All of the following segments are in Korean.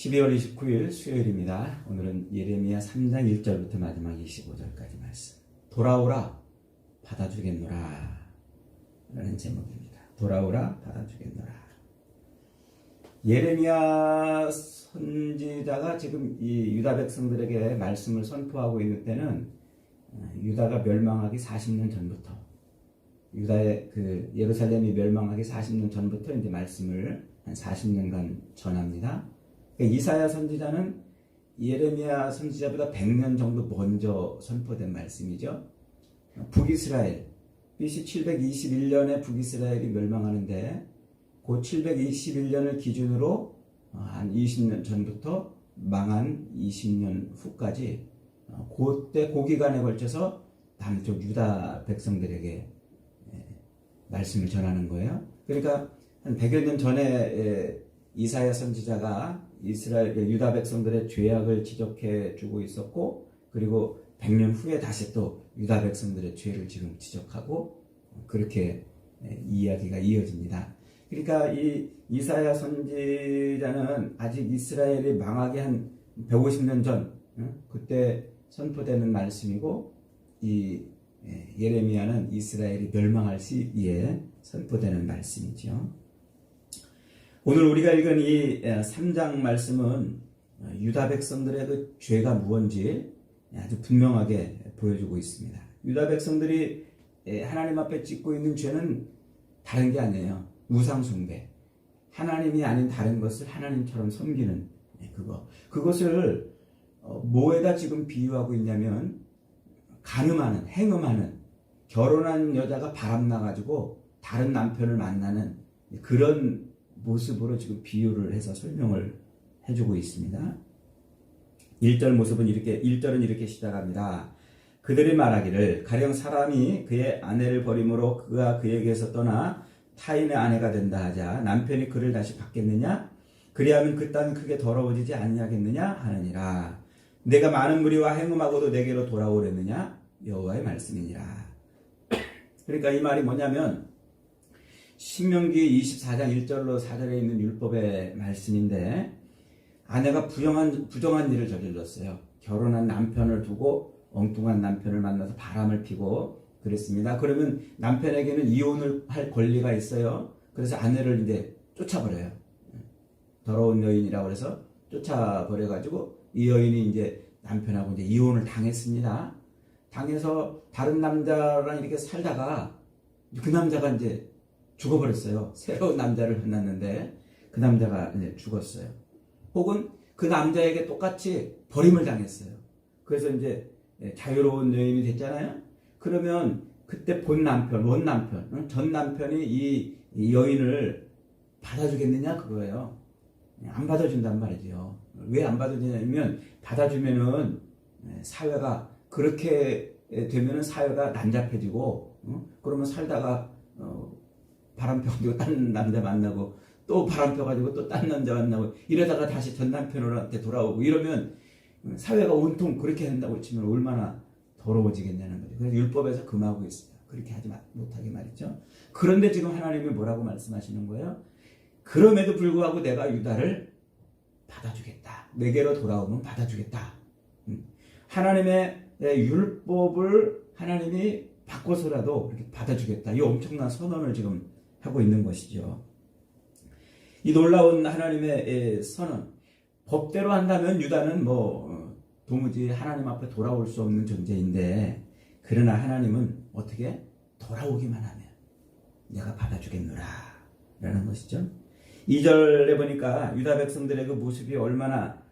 12월 29일 수요일입니다. 오늘은 예레미야 3장 1절부터 마지막 25절까지 말씀. 돌아오라 받아주겠노라 라는 제목입니다. 돌아오라 받아주겠노라. 예레미야 선지자가 지금 이 유다 백성들에게 말씀을 선포하고 있는 때는 유다가 멸망하기 40년 전부터, 유다의 예루살렘이 멸망하기 40년 전부터 이제 말씀을 한 40년간 전합니다. 이사야 선지자는 예레미야 선지자보다 100년 정도 먼저 선포된 말씀이죠. 북이스라엘, BC 721년에 북이스라엘이 멸망하는데 그 721년을 기준으로 한 20년 전부터 망한 20년 후까지 그때 그 기간에 걸쳐서 남쪽 유다 백성들에게 말씀을 전하는 거예요. 그러니까 한 100여 년 전에 이사야 선지자가 이스라엘 유다 백성들의 죄악을 지적해 주고 있었고, 그리고 100년 후에 다시 또 유다 백성들의 죄를 지금 지적하고, 그렇게 이야기가 이어집니다. 그러니까 이 이사야 선지자는 아직 이스라엘이 망하기 한 150년 전 그때 선포되는 말씀이고, 이 예레미야는 이스라엘이 멸망할 시기에 선포되는 말씀이죠. 오늘 우리가 읽은 이 3장 말씀은 유다 백성들의 그 죄가 무언지 아주 분명하게 보여주고 있습니다. 유다 백성들이 하나님 앞에 짓고 있는 죄는 다른 게 아니에요. 우상 숭배. 하나님이 아닌 다른 것을 하나님처럼 섬기는 그것을 뭐에다 지금 비유하고 있냐면, 간음하는, 행음하는, 결혼한 여자가 바람나가지고 다른 남편을 만나는 그런 모습으로 지금 비유를 해서 설명을 해주고 있습니다. 1절 모습은 이렇게, 1절은 이렇게 시작합니다. 그들이 말하기를 가령 사람이 그의 아내를 버림으로 그가 그에게서 떠나 타인의 아내가 된다 하자 남편이 그를 다시 받겠느냐? 그리하면 그 땅이 크게 더러워지지 아니하겠느냐 하느니라. 내가 많은 무리와 행음하고도 내게로 돌아오려느냐? 여호와의 말씀이니라. 그러니까 이 말이 뭐냐면, 신명기 24장 1절로 4절에 있는 율법의 말씀인데, 아내가 부정한 일을 저질렀어요. 결혼한 남편을 두고 엉뚱한 남편을 만나서 바람을 피고 그랬습니다. 그러면 남편에게는 이혼을 할 권리가 있어요. 그래서 아내를 이제 쫓아버려요. 더러운 여인이라고 해서 쫓아버려가지고 이 여인이 이제 남편하고 이제 이혼을 당했습니다. 당해서 다른 남자랑 이렇게 살다가 그 남자가 이제 죽어버렸어요. 새로운 남자를 만났는데 그 남자가 이제 죽었어요. 혹은 그 남자에게 똑같이 버림을 당했어요. 그래서 이제 자유로운 여인이 됐잖아요. 그러면 그때 본 남편, 원 남편, 전 남편이 이 여인을 받아주겠느냐 그거예요. 안 받아준단 말이죠. 왜 안 받아주냐면, 받아주면은 사회가 그렇게 되면은 사회가 난잡해지고, 그러면 살다가 바람 펴가지고 딴 남자 만나고, 또 바람 펴가지고 또 딴 남자 만나고, 이러다가 다시 전 남편한테 돌아오고, 이러면 사회가 온통 그렇게 한다고 치면 얼마나 더러워지겠냐는 거죠. 그래서 율법에서 금하고 있어요. 그렇게 하지 못하게 말이죠. 그런데 지금 하나님이 뭐라고 말씀하시는 거예요? 그럼에도 불구하고 내가 유다를 받아주겠다. 내게로 돌아오면 받아주겠다. 하나님의 율법을 하나님이 바꿔서라도 이렇게 받아주겠다. 이 엄청난 선언을 지금 하고 있는 것이죠. 이 놀라운 하나님의 선언. 법대로 한다면 유다는 도무지 하나님 앞에 돌아올 수 없는 존재인데, 그러나 하나님은 어떻게? 돌아오기만 하면 내가 받아주겠노라 라는 것이죠. 2절에 보니까 유다 백성들의 그 모습이 얼마나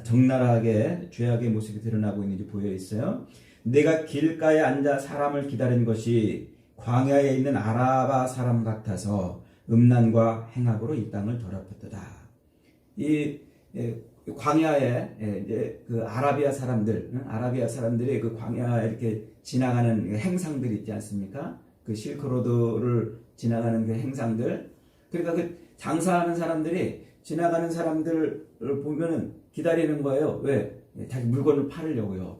적나라하게 죄악의 모습이 드러나고 있는지 보여 있어요. 내가 길가에 앉아 사람을 기다린 것이 광야에 있는 아라바 사람 같아서 음란과 행악으로 이 땅을 더럽혔도다. 이 광야에 이제 그 아라비아 사람들이 그 광야에 이렇게 지나가는 행상들이 있지 않습니까? 그 실크로드를 지나가는 그 행상들. 그러니까 그 장사하는 사람들이 지나가는 사람들을 보면은 기다리는 거예요. 왜? 자기 물건을 팔으려고요.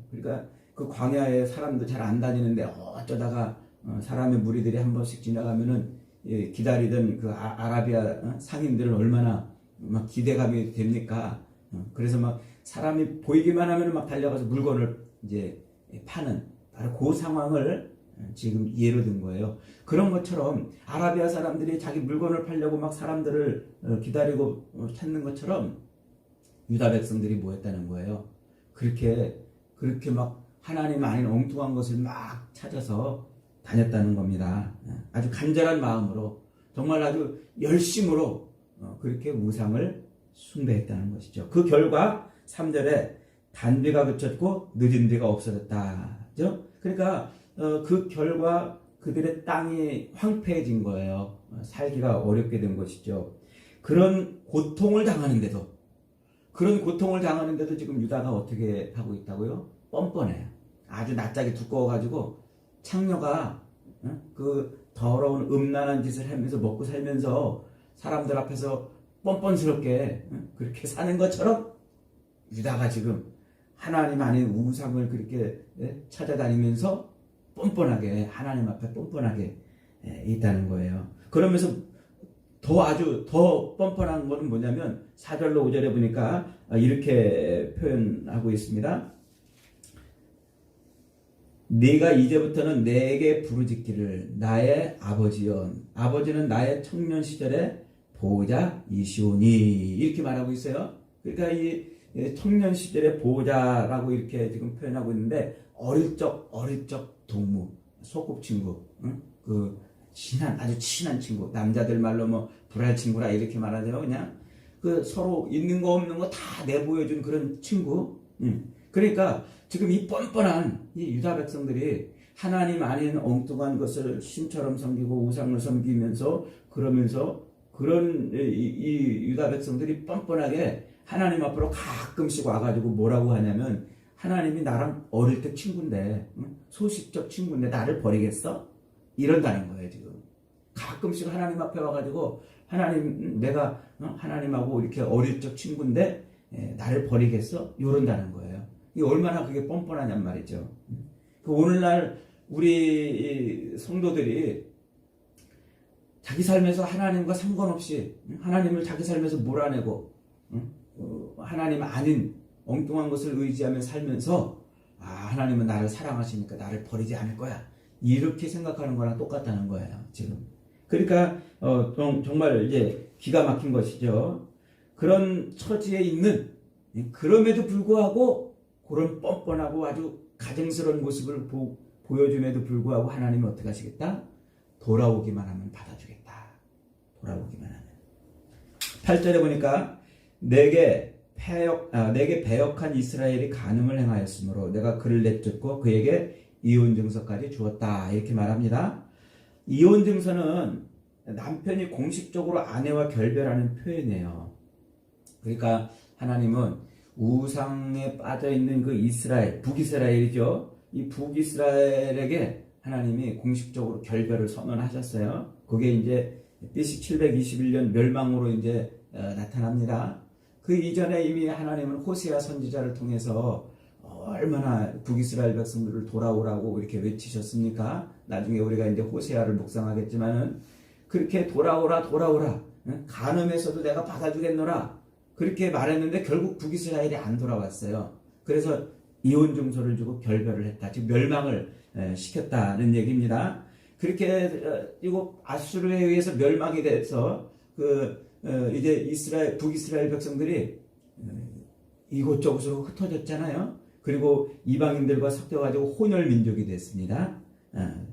그러니까 그 광야에 사람도 잘 안 다니는데 어쩌다가 사람의 무리들이 한 번씩 지나가면은 기다리던 그 아라비아 상인들은 얼마나 막 기대감이 됩니까? 그래서 막 사람이 보이기만 하면 막 달려가서 물건을 이제 파는 바로 그 상황을 지금 예로 든 거예요. 그런 것처럼 아라비아 사람들이 자기 물건을 팔려고 막 사람들을 기다리고 찾는 것처럼 유다 백성들이 뭐했다는 거예요. 그렇게 막 하나님 아닌 엉뚱한 것을 막 찾아서 다녔다는 겁니다. 아주 간절한 마음으로 정말 아주 열심으로 그렇게 우상을 숭배했다는 것이죠. 그 결과 3절에 단비가 그쳤고 늦은 비가 없어졌다. 그러니까 그 결과 그들의 땅이 황폐해진 거예요. 살기가 어렵게 된 것이죠. 그런 고통을 당하는데도 지금 유다가 어떻게 하고 있다고요? 뻔뻔해요. 아주 낯짝이 두꺼워가지고 창녀가 그 더러운 음란한 짓을 하면서 먹고 살면서 사람들 앞에서 뻔뻔스럽게 그렇게 사는 것처럼 유다가 지금 하나님 아닌 우상을 그렇게 찾아다니면서 뻔뻔하게 하나님 앞에 뻔뻔하게 있다는 거예요. 그러면서 아주 더 뻔뻔한 것은 뭐냐면 4절로 5절에 보니까 이렇게 표현하고 있습니다. 네가 이제부터는 내게 부르짖기를 나의 아버지여, 아버지는 나의 청년 시절의 보호자이시오니, 이렇게 말하고 있어요. 그러니까 이 청년 시절의 보호자라고 이렇게 지금 표현하고 있는데 어릴 적 동무, 소꿉친구, 아주 친한 친구, 남자들 말로 뭐 불알 친구라 이렇게 말하죠. 그냥 그 서로 있는 거 없는 거 다 내보여준 그런 친구. 그러니까 지금 이 뻔뻔한 이 유다 백성들이 하나님 아닌 엉뚱한 것을 신처럼 섬기고 우상을 섬기면서 그러면서 그런 이 유다 백성들이 뻔뻔하게 하나님 앞으로 가끔씩 와가지고 뭐라고 하냐면 하나님이 나랑 어릴 때 친구인데 소식적 친구인데 나를 버리겠어? 이런다는 거예요. 지금 가끔씩 하나님 앞에 와가지고 하나님 내가 하나님하고 이렇게 어릴 적 친구인데 나를 버리겠어? 이런다는 거예요. 이게 얼마나 그게 뻔뻔하냔 말이죠. 오늘날 우리 성도들이 자기 삶에서 하나님과 상관없이 하나님을 자기 삶에서 몰아내고 하나님 아닌 엉뚱한 것을 의지하며 살면서 하나님은 나를 사랑하시니까 나를 버리지 않을 거야, 이렇게 생각하는 거랑 똑같다는 거예요. 지금 그러니까 정말 이제 기가 막힌 것이죠. 그런 처지에 있는, 그럼에도 불구하고 그런 뻔뻔하고 아주 가증스러운 모습을 보여줌에도 불구하고 하나님이 어떻게 하시겠다? 돌아오기만 하면 받아주겠다. 돌아오기만 하면. 8절에 보니까 내게 배역한 이스라엘이 간음을 행하였으므로 내가 그를 내쫓고 그에게 이혼 증서까지 주었다, 이렇게 말합니다. 이혼 증서는 남편이 공식적으로 아내와 결별하는 표현이에요. 그러니까 하나님은 우상에 빠져있는 그 이스라엘, 북이스라엘이죠. 이 북이스라엘에게 하나님이 공식적으로 결별을 선언하셨어요. 그게 이제 BC 721년 멸망으로 이제 나타납니다. 그 이전에 이미 하나님은 호세아 선지자를 통해서 얼마나 북이스라엘 백성들을 돌아오라고 이렇게 외치셨습니까? 나중에 우리가 이제 호세아를 묵상하겠지만은 그렇게 돌아오라, 간음에서도 내가 받아주겠노라, 그렇게 말했는데 결국 북이스라엘이 안 돌아왔어요. 그래서 이혼 증서를 주고 결별을 했다. 즉 멸망을 시켰다는 얘기입니다. 그렇게 이거 아수르에 의해서 멸망이 돼서 이제 북이스라엘 백성들이 이곳저곳으로 흩어졌잖아요. 그리고 이방인들과 섞여가지고 혼혈 민족이 됐습니다.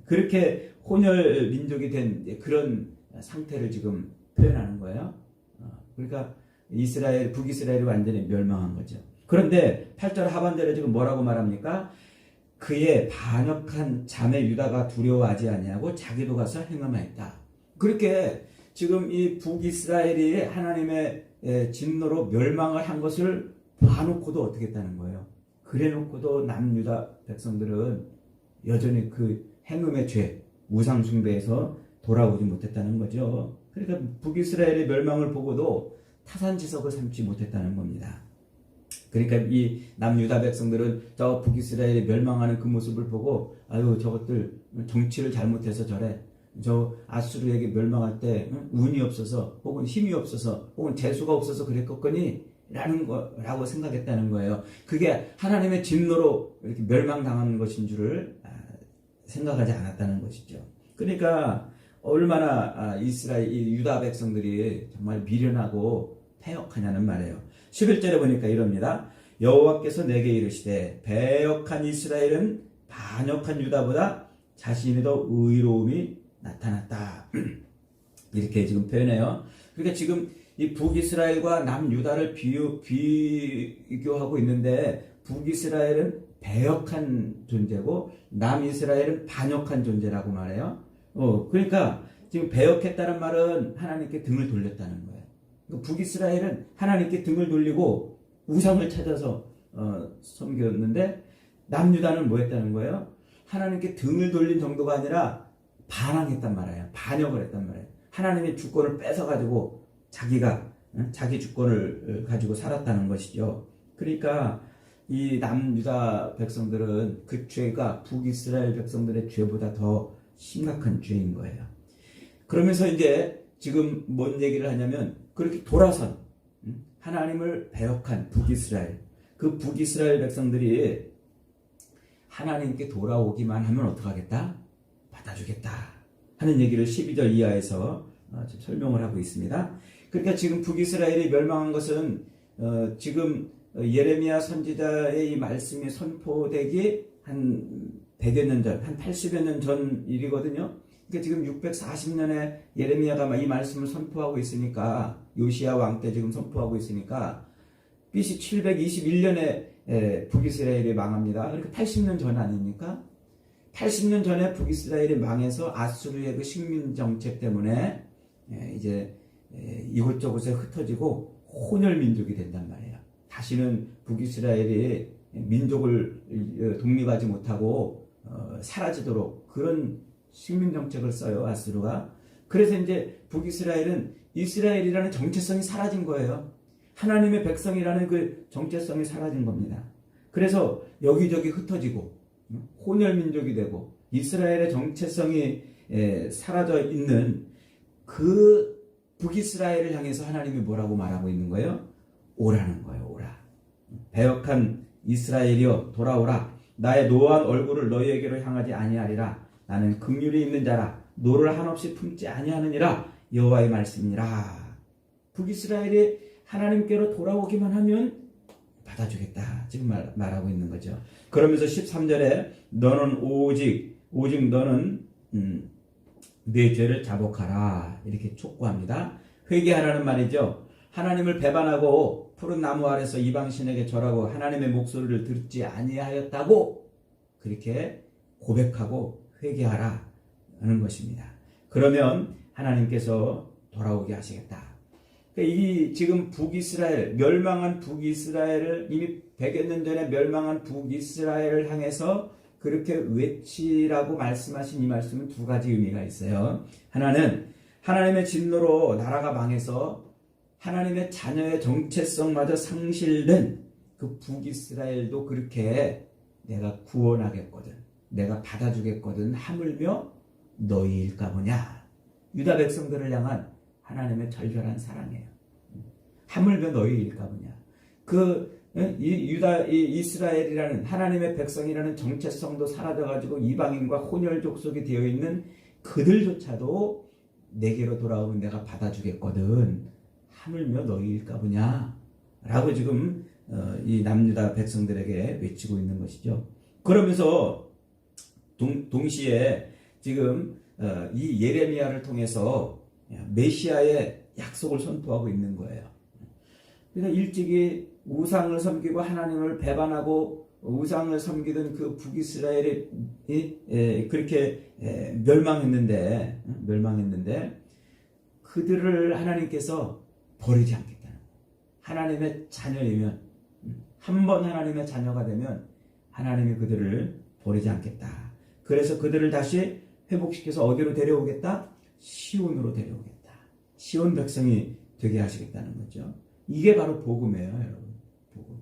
그렇게 혼혈 민족이 된 그런 상태를 지금 표현하는 거예요. 그러니까 북이스라엘이 완전히 멸망한 거죠. 그런데 8절 하반절에 지금 뭐라고 말합니까? 그의 반역한 자매 유다가 두려워하지 아니하고 자기도 가서 행음하였다. 그렇게 지금 이 북이스라엘이 하나님의 진노로 멸망을 한 것을 봐놓고도 어떻게 했다는 거예요? 그래놓고도 남유다 백성들은 여전히 그 행음의 죄, 우상숭배에서 돌아오지 못했다는 거죠. 그러니까 북이스라엘의 멸망을 보고도 타산지석을 삼지 못했다는 겁니다. 그러니까 이 남유다 백성들은 저 북이스라엘이 멸망하는 그 모습을 보고 아유 저것들 정치를 잘못해서 저래, 저 아수르에게 멸망할 때 운이 없어서 혹은 힘이 없어서 혹은 재수가 없어서 그랬겠거니 라는 거라고 생각했다는 거예요. 그게 하나님의 진노로 이렇게 멸망당하는 것인 줄을 생각하지 않았다는 것이죠. 그러니까 얼마나 이스라엘 유다 백성들이 정말 미련하고 패역하냐는 말이에요. 11절에 보니까 이럽니다. 여호와께서 내게 이르시되 배역한 이스라엘은 반역한 유다보다 자신이 더 의로움이 나타났다. 이렇게 지금 표현해요. 그러니까 지금 이 북이스라엘과 남유다를 비교하고 있는데 북이스라엘은 배역한 존재고 남이스라엘은 반역한 존재라고 말해요. 그러니까 지금 배역했다는 말은 하나님께 등을 돌렸다는 거예요. 그러니까 북이스라엘은 하나님께 등을 돌리고 우상을 찾아서 섬겼는데 남유다는 뭐 했다는 거예요? 하나님께 등을 돌린 정도가 아니라 반항했단 말이에요. 반역을 했단 말이에요. 하나님의 주권을 뺏어가지고 자기가 자기 주권을 가지고 살았다는 것이죠. 그러니까 이 남유다 백성들은 그 죄가 북이스라엘 백성들의 죄보다 더 심각한 죄인 거예요. 그러면서 이제 지금 뭔 얘기를 하냐면 그렇게 돌아선 하나님을 배역한 북이스라엘, 그 북이스라엘 백성들이 하나님께 돌아오기만 하면 어떡하겠다? 받아주겠다 하는 얘기를 12절 이하에서 설명을 하고 있습니다. 그러니까 지금 북이스라엘이 멸망한 것은 지금 예레미야 선지자의 이 말씀이 선포되기 한 100여 년 전, 한 80여 년 전 일이거든요. 그러니까 지금 640년에 예레미야가 이 말씀을 선포하고 있으니까 요시야 왕 때 지금 선포하고 있으니까 BC 721년에 북이스라엘이 망합니다. 그러니까 80년 전 아닙니까? 80년 전에 북이스라엘이 망해서 아수르의 그 식민 정책 때문에 이제 이곳저곳에 흩어지고 혼혈 민족이 된단 말이에요. 다시는 북이스라엘이 민족을 독립하지 못하고 사라지도록 그런 식민 정책을 써요, 아수르가. 그래서 이제 북이스라엘은 이스라엘이라는 정체성이 사라진 거예요. 하나님의 백성이라는 그 정체성이 사라진 겁니다. 그래서 여기저기 흩어지고 혼혈 민족이 되고 이스라엘의 정체성이 사라져 있는 그 북이스라엘을 향해서 하나님이 뭐라고 말하고 있는 거예요? 오라는 거예요. 오라. 배역한 이스라엘이여 돌아오라. 나의 노한 얼굴을 너희에게로 향하지 아니하리라. 나는 긍휼이 있는 자라. 노를 한없이 품지 아니하느니라. 여호와의 말씀이니라. 북이스라엘이 하나님께로 돌아오기만 하면 받아주겠다. 지금 말하고 있는 거죠. 그러면서 13절에 너는 오직 너는 내 죄를 자복하라. 이렇게 촉구합니다. 회개하라는 말이죠. 하나님을 배반하고 푸른 나무 아래서 이방신에게 절하고 하나님의 목소리를 듣지 아니하였다고 그렇게 고백하고 회개하라 하는 것입니다. 그러면 하나님께서 돌아오게 하시겠다. 이 지금 북이스라엘, 멸망한 북이스라엘을 이미 100여 년 전에 멸망한 북이스라엘을 향해서 그렇게 외치라고 말씀하신 이 말씀은 두 가지 의미가 있어요. 하나는 하나님의 진노로 나라가 망해서 하나님의 자녀의 정체성마저 상실된 그 북이스라엘도 그렇게 내가 구원하겠거든, 내가 받아주겠거든 하물며 너희일까 보냐. 유다 백성들을 향한 하나님의 절절한 사랑이에요. 하물며 너희일까 보냐. 이스라엘이라는 하나님의 백성이라는 정체성도 사라져가지고 이방인과 혼혈 족속이 되어 있는 그들조차도 내게로 돌아오면 내가 받아주겠거든. 하물며 너희일까 보냐. 라고 지금 이 남유다 백성들에게 외치고 있는 것이죠. 그러면서 동시에 지금 이 예레미야를 통해서 메시아의 약속을 선포하고 있는 거예요. 그러니까 일찍이 우상을 섬기고 하나님을 배반하고 우상을 섬기던 그 북이스라엘이 그렇게 멸망했는데 그들을 하나님께서 버리지 않겠다는 거예요. 하나님의 자녀이면, 한번 하나님의 자녀가 되면 하나님이 그들을 버리지 않겠다. 그래서 그들을 다시 회복시켜서 어디로 데려오겠다? 시온으로 데려오겠다. 시온 백성이 되게 하시겠다는 거죠. 이게 바로 복음이에요, 여러분. 복음.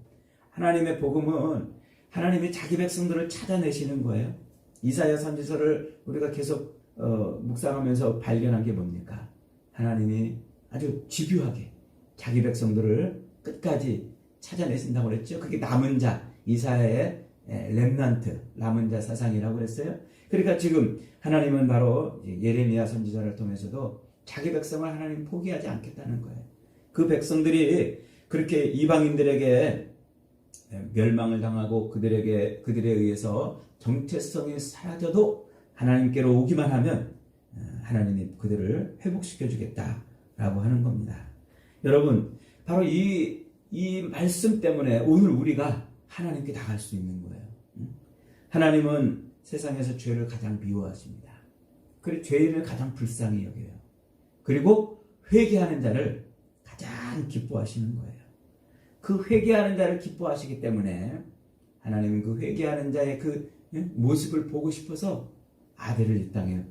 하나님의 복음은 하나님이 자기 백성들을 찾아내시는 거예요. 이사야 선지서를 우리가 계속 묵상하면서 발견한 게 뭡니까? 하나님이 아주 집요하게 자기 백성들을 끝까지 찾아내신다고 그랬죠. 그게 남은 자, 이사야의 렘넌트, 남은 자 사상이라고 그랬어요. 그러니까 지금 하나님은 바로 예레미야 선지자를 통해서도 자기 백성을 하나님 포기하지 않겠다는 거예요. 그 백성들이 그렇게 이방인들에게 멸망을 당하고 그들에 의해서 정체성이 사라져도 하나님께로 오기만 하면 하나님이 그들을 회복시켜 주겠다라고 하는 겁니다. 여러분, 바로 이 말씀 때문에 오늘 우리가 하나님께 나갈 수 있는 거예요. 하나님은 세상에서 죄를 가장 미워하십니다. 그리고 죄인을 가장 불쌍히 여겨요. 그리고 회개하는 자를 가장 기뻐하시는 거예요. 그 회개하는 자를 기뻐하시기 때문에 하나님은 그 회개하는 자의 그 모습을 보고 싶어서 아들을 이 땅에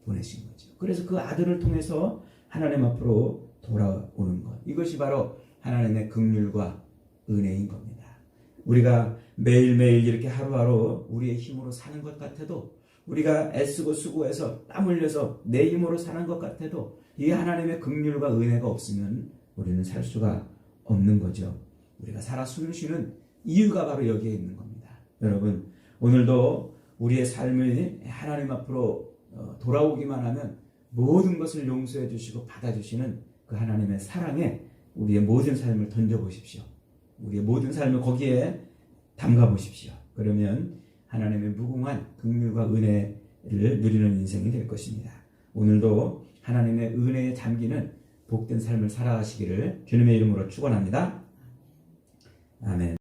보내신 거죠. 그래서 그 아들을 통해서 하나님 앞으로 돌아오는 것. 이것이 바로 하나님의 긍휼과 은혜인 겁니다. 우리가 매일매일 이렇게 하루하루 우리의 힘으로 사는 것 같아도, 우리가 애쓰고 수고해서 땀 흘려서 내 힘으로 사는 것 같아도 이 하나님의 긍휼과 은혜가 없으면 우리는 살 수가 없는 거죠. 우리가 살아 숨을 쉬는 이유가 바로 여기에 있는 겁니다. 여러분, 오늘도 우리의 삶이 하나님 앞으로 돌아오기만 하면 모든 것을 용서해 주시고 받아주시는 그 하나님의 사랑에 우리의 모든 삶을 던져보십시오. 우리의 모든 삶을 거기에 담가보십시오. 그러면 하나님의 무궁한 긍휼과 은혜를 누리는 인생이 될 것입니다. 오늘도 하나님의 은혜에 잠기는 복된 삶을 살아가시기를 주님의 이름으로 축원합니다. 아멘.